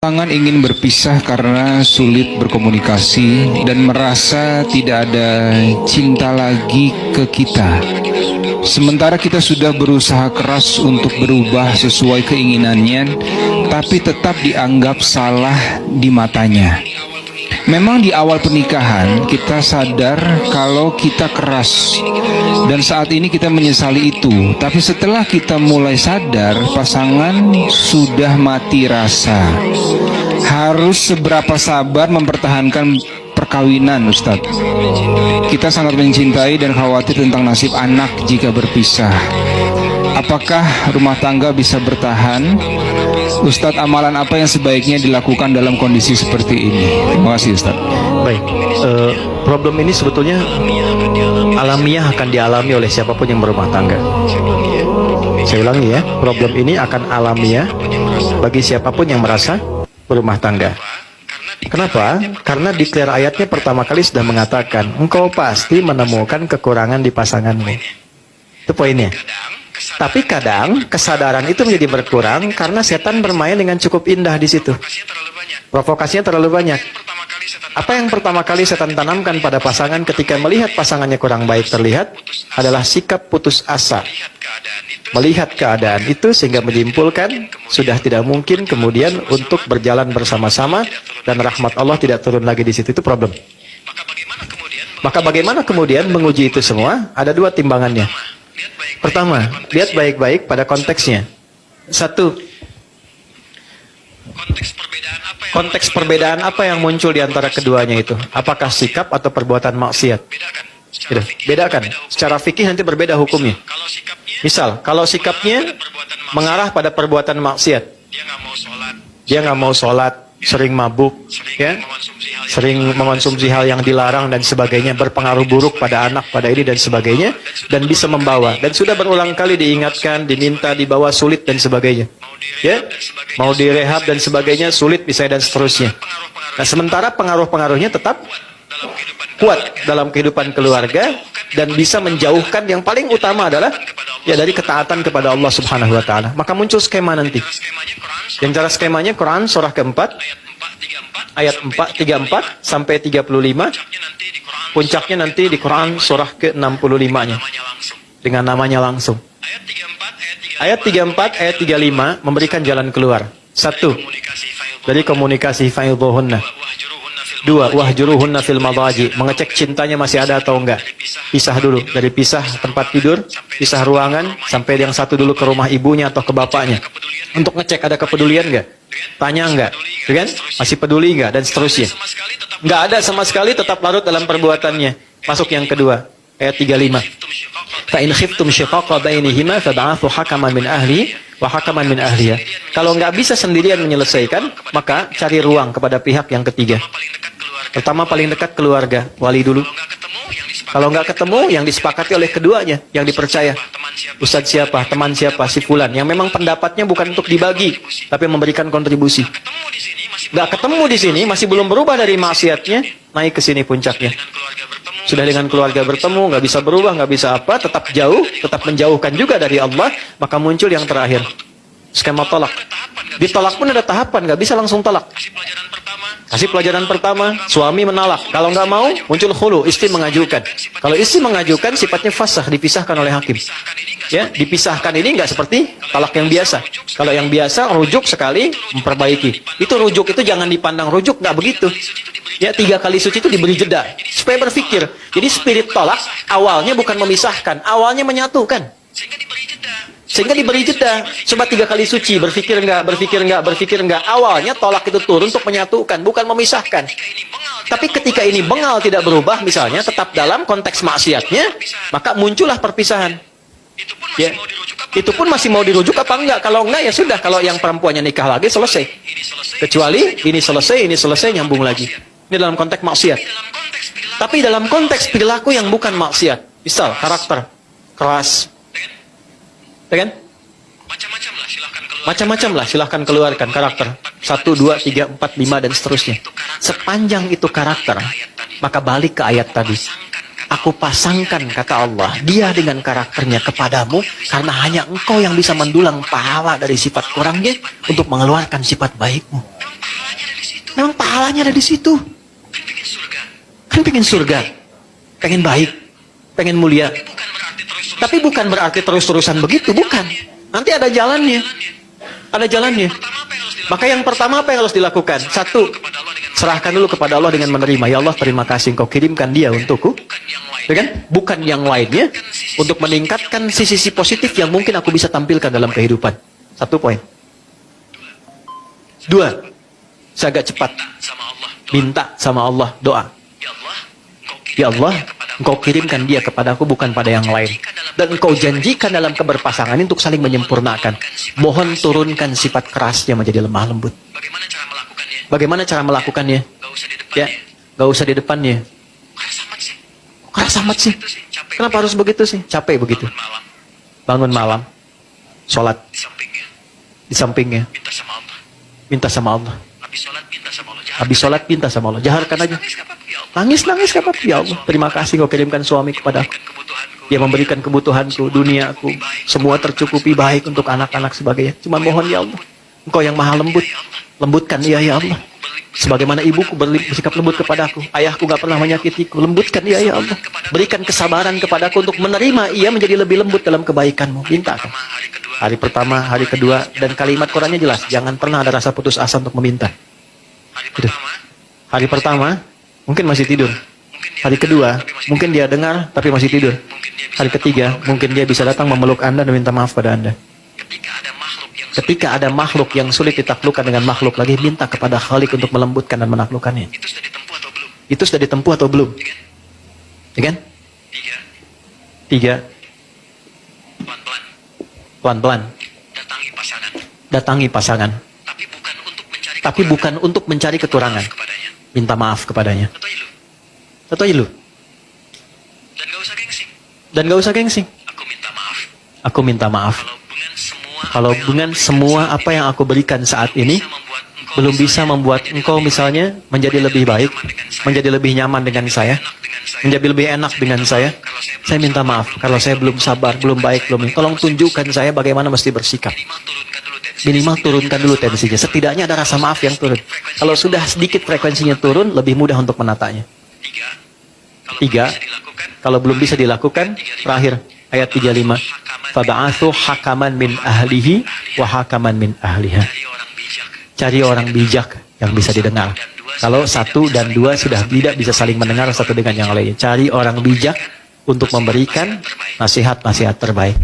Pasangan ingin berpisah karena sulit berkomunikasi dan merasa tidak ada cinta lagi ke kita. Sementara kita sudah berusaha keras untuk berubah sesuai keinginannya, tapi tetap dianggap salah di matanya. Memang di awal pernikahan kita sadar kalau kita keras dan saat ini kita menyesali itu. Tapi setelah kita mulai sadar, pasangan sudah mati rasa. Harus seberapa sabar mempertahankan perkawinan, Ustadz? Kita sangat mencintai dan khawatir tentang nasib anak jika berpisah. Apakah rumah tangga bisa bertahan? Ustadz, amalan apa yang sebaiknya dilakukan dalam kondisi seperti ini? Terima kasih, Ustadz. Baik, problem ini sebetulnya alamiah akan dialami oleh siapapun yang berumah tangga. Saya ulangi ya, problem ini akan alamiah bagi siapapun yang merasa berumah tangga. Kenapa? Karena declare ayatnya pertama kali sudah mengatakan, engkau pasti menemukan kekurangan di pasanganmu. Itu poinnya. Tapi kadang kesadaran itu menjadi berkurang karena setan bermain dengan cukup indah di situ. Provokasinya terlalu banyak. Apa yang pertama kali setan tanamkan pada pasangan ketika melihat pasangannya kurang baik terlihat adalah sikap putus asa. Melihat keadaan itu sehingga menyimpulkan sudah tidak mungkin kemudian untuk berjalan bersama-sama dan rahmat Allah tidak turun lagi di situ. Itu problem. Maka bagaimana kemudian menguji itu semua? Ada dua timbangannya. Pertama, lihat baik-baik pada konteksnya. Satu, konteks perbedaan apa yang muncul di antara keduanya itu? Apakah sikap atau perbuatan maksiat? Bedakan. Secara fikih nanti berbeda hukumnya. Misal, kalau sikapnya mengarah pada perbuatan maksiat, dia nggak mau sholat, sering mabuk, ya, sering mengonsumsi hal yang dilarang dan sebagainya, berpengaruh buruk pada anak, pada ini dan sebagainya, dan bisa membawa. Dan sudah berulang kali diingatkan, diminta, dibawa, sulit dan sebagainya. Ya, mau direhab dan sebagainya, sulit misalnya dan seterusnya. Nah, sementara pengaruh-pengaruhnya tetap kuat dalam kehidupan keluarga dan bisa menjauhkan. Yang paling utama adalah ya dari ketaatan kepada Allah Subhanahu wa taala. Maka muncul skema nanti. Yang cara skemanya Quran surah keempat ayat 34 sampai 35. Puncaknya nanti di Quran surah ke-65-nya dengan namanya langsung. Ayat 34 ayat 35 memberikan jalan keluar. Satu, dari komunikasi faidhuhunna. Dua, wahjuruhunna fil madaji, mengecek cintanya masih ada atau enggak. Pisah dulu, dari pisah tempat tidur, pisah ruangan, sampai yang satu dulu ke rumah ibunya atau ke bapaknya. Untuk ngecek ada kepedulian enggak, tanya enggak, kan? Masih peduli enggak, dan seterusnya. Enggak ada sama sekali, tetap larut dalam perbuatannya. Masuk yang kedua, ayat 35. Fa in khiftum shiqaqa bainihima fab'athu hakaman min ahli wa hakaman min ahliya. Kalau enggak bisa sendirian menyelesaikan, maka cari ruang kepada pihak yang ketiga. Pertama paling dekat keluarga, wali dulu. Kalau nggak ketemu, yang disepakati oleh keduanya, yang dipercaya. Ustadz siapa, teman siapa, si fulan. Yang memang pendapatnya bukan untuk dibagi, tapi memberikan kontribusi. Nggak ketemu di sini, masih belum berubah dari maksiatnya, naik ke sini puncaknya. Sudah dengan keluarga bertemu, nggak bisa berubah, nggak bisa apa, tetap jauh, tetap menjauhkan juga dari Allah, maka muncul yang terakhir. Skema tolak. Ditolak pun ada tahapan, nggak bisa langsung tolak. Kasih pelajaran pertama, suami menolak. Kalau nggak mau, muncul khulu, istri mengajukan. Kalau istri mengajukan, sifatnya fasah, dipisahkan oleh hakim. Ya, dipisahkan ini nggak seperti talak yang biasa. Kalau yang biasa, rujuk sekali, memperbaiki. Itu rujuk itu jangan dipandang rujuk, nggak begitu. Ya, 3 kali suci itu diberi jeda, supaya berpikir. Jadi spirit tolak, awalnya bukan memisahkan, awalnya menyatukan. Sehingga diberi jeda. Coba 3 kali suci, berpikir enggak, berpikir enggak, berpikir enggak. Awalnya tolak itu turun untuk menyatukan, bukan memisahkan. Tapi ketika ini bengal tidak berubah, misalnya tetap dalam konteks maksiatnya, maka muncullah perpisahan. Ya, itu pun masih mau dirujuk apa enggak? Kalau enggak ya sudah, kalau yang perempuannya nikah lagi selesai. Kecuali ini selesai nyambung lagi. Ini dalam konteks maksiat. Tapi dalam konteks perilaku yang bukan maksiat, misal karakter keras, kan? Macam-macam lah, silahkan keluarkan karakter 1, 2, 3, 4, 5 dan seterusnya. Sepanjang itu karakter, maka balik ke ayat tadi. Aku pasangkan, kata Allah, dia dengan karakternya kepadamu, karena hanya engkau yang bisa mendulang pahala dari sifat kurangnya untuk mengeluarkan sifat baikmu. Memang pahalanya ada di situ. Kan pengen surga, pengen baik, pengen mulia. Tapi bukan berarti terus-terusan begitu, bukan. Nanti ada jalannya. Ada jalannya. Maka yang pertama apa yang harus dilakukan? Satu, serahkan dulu kepada Allah dengan menerima. Ya Allah, terima kasih Engkau kirimkan dia untukku. Ya kan? Bukan yang lainnya, untuk meningkatkan sisi-sisi positif yang mungkin aku bisa tampilkan dalam kehidupan. Satu poin. Dua, saya agak cepat. Minta sama Allah, doa. Ya Allah, Engkau kirimkan dia kepadaku bukan pada yang lain. Dan Engkau janjikan dalam keberpasangan ini untuk saling menyempurnakan. Mohon turunkan sifat kerasnya menjadi lemah lembut. Bagaimana cara melakukannya? Ya, gak usah di depannya. Keras amat sih. Kenapa harus begitu sih? Capek begitu. Bangun malam, sholat di sampingnya. Minta sama Allah. Habis sholat minta sama Allah. Jaharkan aja. Nangis gak apa-apa. Ya Allah, terima kasih Kau kirimkan suami kepadaku. Dia memberikan kebutuhanku, duniaku, semua tercukupi baik untuk anak-anak sebagainya. Cuma mohon ya Allah, Engkau yang maha lembut, lembutkan dia ya Allah. Sebagaimana ibuku bersikap lembut kepadaku, ayahku gak pernah menyakitiku, lembutkan dia ya Allah. Berikan kesabaran kepadaku untuk menerima ia menjadi lebih lembut dalam kebaikanmu. Minta kan? Hari pertama, hari kedua, dan kalimat Qurannya jelas, jangan pernah ada rasa putus asa untuk meminta. Gitu. Hari pertama, mungkin masih tidur. Hari kedua, mungkin dia dengar tapi masih tidur. Hari ketiga, mungkin dia bisa datang memeluk Anda dan minta maaf pada Anda. Ketika ada makhluk yang sulit ditaklukkan dengan makhluk lagi, minta kepada Khalik untuk melembutkan dan menaklukkannya. Itu sudah ditempuh atau belum? Ya kan? Tiga. Pelan-pelan. Datangi pasangan. Tapi bukan untuk mencari kekurangan. Minta maaf kepadanya. Atau ilu. Dan gak usah gengsi. Aku minta maaf. Kalau dengan semua apa yang aku berikan saat ini belum bisa membuat engkau misalnya menjadi lebih baik, menjadi lebih nyaman dengan saya, menjadi lebih enak dengan saya minta maaf. Kalau saya belum sabar, belum baik, tolong tunjukkan saya bagaimana mesti bersikap. Minimal turunkan dulu tensinya. Setidaknya ada rasa maaf yang turun. Kalau sudah sedikit frekuensinya turun, lebih mudah untuk menatanya. Tiga, kalau belum bisa dilakukan, terakhir, ayat 35. Faba'athu hakaman min ahlihi wa hakaman min ahliha. Cari orang bijak yang bisa didengar. Kalau satu dan dua sudah tidak bisa saling mendengar satu dengan yang lainnya. Cari orang bijak untuk memberikan nasihat-nasihat terbaik.